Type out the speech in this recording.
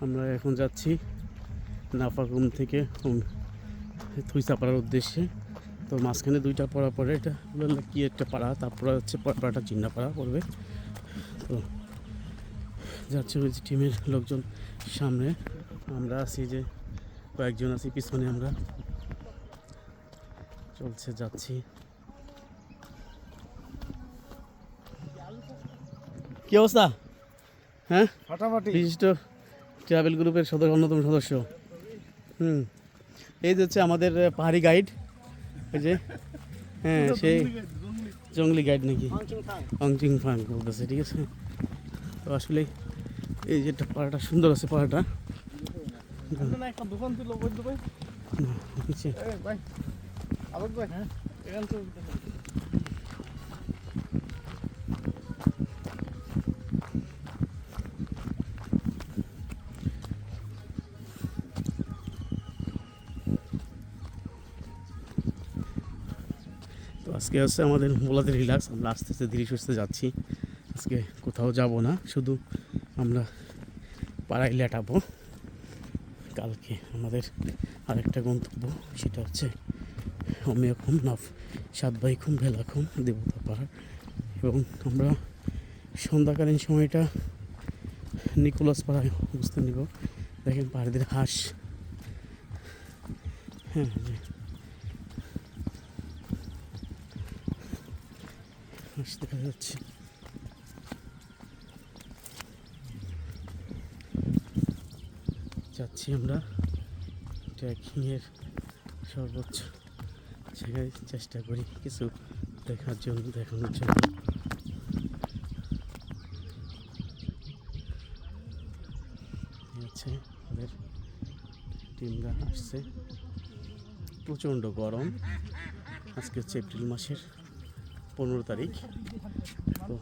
আমরা এখন যাচ্ছি নাফাকুম থেকে থুইসাপাড়ার উদ্দেশ্যে। তো মাঝখানে দুইটা পাড়া পড়ে, এটা হলো কি একটা পাড়া, তারপরে হচ্ছে পাড়াটা চিন্নাপাড়া পড়বে। তো যাচ্ছে ওই টিমের লোকজন সামনে, আমরা আছি যে কয়েকজন আছি পিছনে, আমরা চলছে যাচ্ছি। কি অবস্থা? হ্যাঁ, ফাটাফাটি। বিশিষ্ট ট্রাভেল গ্রুপের অন্যতম সদস্য। এই যে হচ্ছে আমাদের পাহাড়ি গাইড, ওই যে হ্যাঁ সেই জঙ্গলি গাইড নাকি অংচিং ফাং বলতেছে, ঠিক আছে। তো আসলে এই যে পাহাড়টা সুন্দর আছে, পাহাড়টা নিচে তো আজকে হচ্ছে আমাদের মোলাতে রিল্যাক্স, আমরা আস্তে আস্তে ধীরে সুস্থে যাচ্ছি। আজকে কোথাও যাব না, শুধু আমরা পাড়ায় লেটাবো। কালকে আমাদের আরেকটা গন্তব্য, সেটা হচ্ছে অমিয়াখুম, সাতভাইখুম, ভেলাখুম, দেবতা পাহাড়। এবং আমরা সন্ধ্যাকালীন সময়টা নিকোলাস পাড়ায় বুঝতে নিব। দেখেন পাহাড়িদের হাঁস, হ্যাঁ হাঁস দেখা যাচ্ছে। যাচ্ছি আমরা ট্রেকিংয়ের সর্বোচ্চ জায়গায়, চেষ্টা করি কিছু দেখানোর জন্য। হচ্ছে আমাদের টিমরা আসছে। প্রচণ্ড গরম, আজকে হচ্ছে এপ্রিল মাসের 15 তারিখ। তো